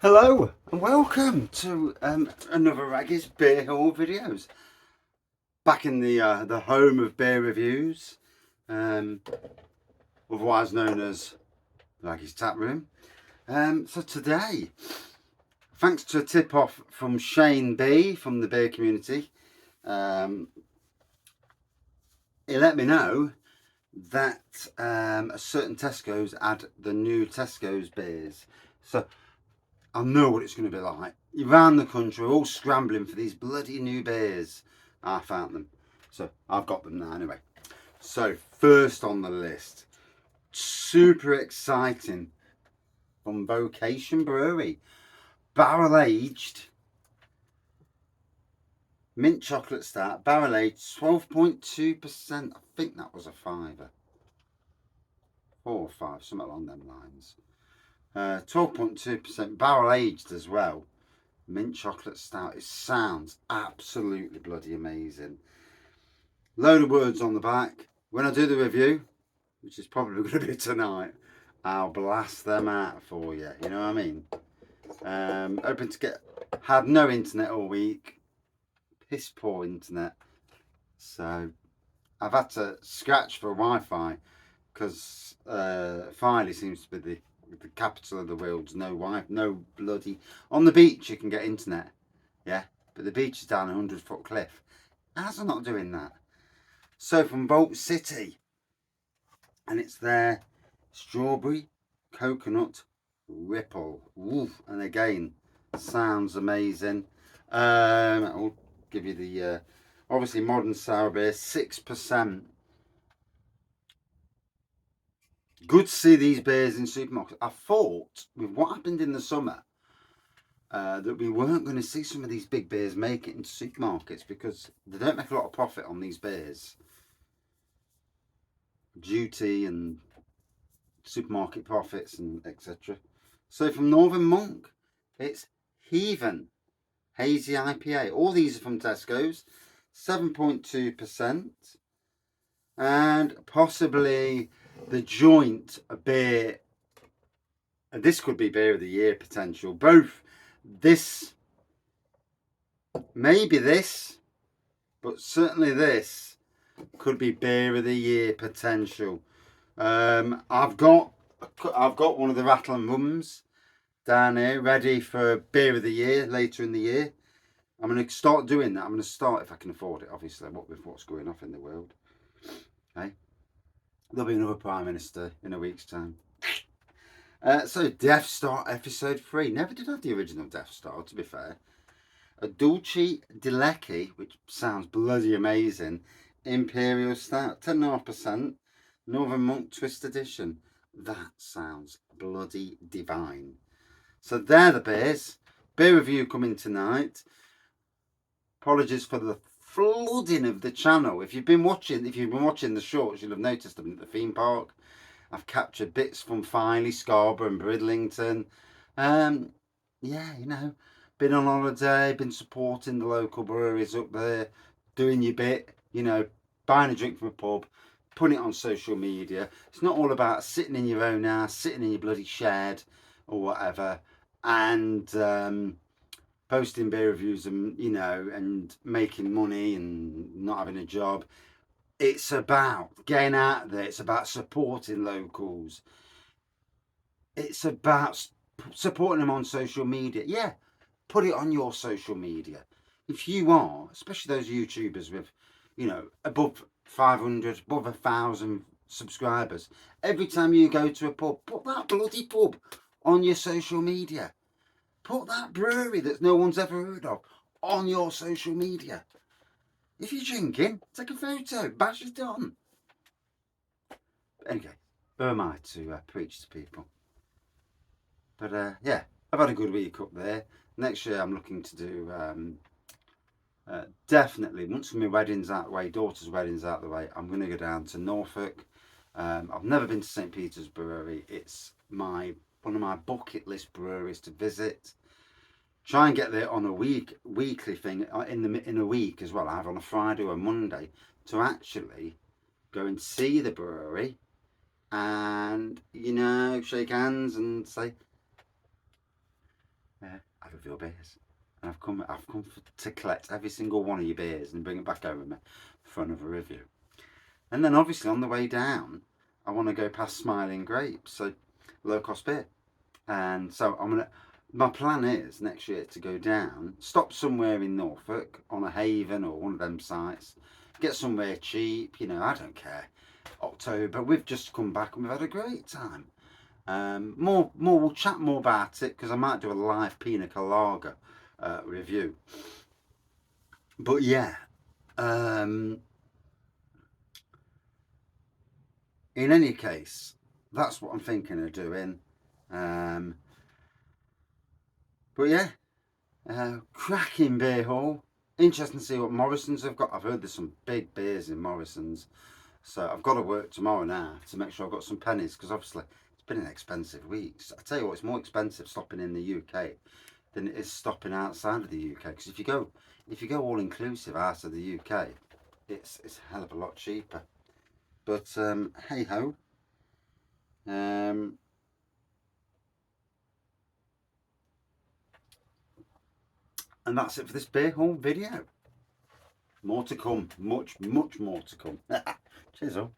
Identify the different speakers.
Speaker 1: Hello and welcome to another Raggy's Beer Haul videos. Back in the home of beer reviews, otherwise known as Raggy's Tap Room. So today, thanks to a tip off from Shane B from the beer community, he let me know that a certain Tesco's had the new Tesco's beers. So I know what it's going to be like. Around the country, all scrambling for these bloody new beers. I found them. So I've got them now anyway. So first on the list, super exciting, from Vocationbrewery. Barrel aged mint chocolate stout, barrel aged 12.2%. I think that was a fiver. 4 or 5, something along them lines. 12.2% barrel aged as well. Mint chocolate stout. It sounds absolutely bloody amazing. Load of words on the back. When I do the review, which is probably going to be tonight, I'll blast them out for you. You know what I mean? Hoping to get. Had no internet all week. Piss poor internet. So I've had to scratch for Wi-Fi because Filey seems to be the capital of the world. No bloody. On the beach you can get internet, yeah, but the beach is down a 100-foot cliff. How's I not doing that? So from Vault City, and it's their strawberry coconut ripple. Ooh, and again, sounds amazing. I'll give you the obviously modern sour beer, 6%. Good to see these beers in supermarkets. I thought with what happened in the summer that we weren't going to see some of these big beers make it into supermarkets because they don't make a lot of profit on these beers. Duty and supermarket profits and etc. So from Northern Monk, it's Heathen Hazy IPA. All these are from Tesco's, 7.2%. And possibly the joint beer, and this could be beer of the year potential. Both this, maybe this, but certainly this could be beer of the year potential. I've got one of the Rattle and Rums down here ready for beer of the year later in the year. I'm going to start doing that. I'm going to start, if I can afford it, obviously, with what's going off in the world. Okay. There'll be another Prime Minister in a week's time. So Death Star episode 3. Never did have the original Death Star, to be fair. A Dulce de Leche, which sounds bloody amazing. Imperial Stout, 10.5%. Northern Monk Twist Edition. That sounds bloody divine. So they're the beers. Beer review coming tonight. Apologies for the flooding of the channel. If you've been watching the shorts, you'll have noticed them at the theme park. I've captured bits from Filey, Scarborough and Bridlington. Yeah, you know, been on holiday, been supporting the local breweries up there, doing your bit, you know, buying a drink from a pub, putting it on social media. It's not all about sitting in your own house, sitting in your bloody shed or whatever, and posting beer reviews and, you know, and making money and not having a job. It's about getting out there. It's about supporting locals. It's about supporting them on social media. Yeah, put it on your social media. If you are, especially those YouTubers with, you know, above 500, above 1,000 subscribers, every time you go to a pub, put that bloody pub on your social media. Put that brewery that no one's ever heard of on your social media. If you're drinking, take a photo, bash it on. But anyway, who am I to preach to people? But yeah, I've had a good week up there. Next year I'm looking to do definitely, once my wedding's out the way, daughter's wedding's out the way, I'm going to go down to Norfolk. I've never been to St. Peter's Brewery. It's one of my bucket list breweries to visit. Try and get there on a weekly thing in a week as well. I have on a Friday or a Monday to actually go and see the brewery and, you know, shake hands and say I love your beers. And I've come to collect every single one of your beers and bring it back over with me for another review. And then obviously on the way down, I want to go past Smiling Grapes, so low cost beer. And so my plan is next year to go down, stop somewhere in Norfolk on a Haven or one of them sites, get somewhere cheap, you know, I don't care. October, we've just come back and we've had a great time. We'll chat more about it because I might do a live pina colada review. But yeah, in any case, that's what I'm thinking of doing. But yeah, cracking beer hall. Interesting to see what Morrison's have got. I've heard there's some big beers in Morrison's. So I've got to work tomorrow now to make sure I've got some pennies because obviously it's been an expensive week. I tell you what, it's more expensive stopping in the UK than it is stopping outside of the UK. Because if you go all inclusive out of the UK, it's a hell of a lot cheaper. But hey ho. And that's it for this beer hall video. More to come. Much more to come. Cheers all.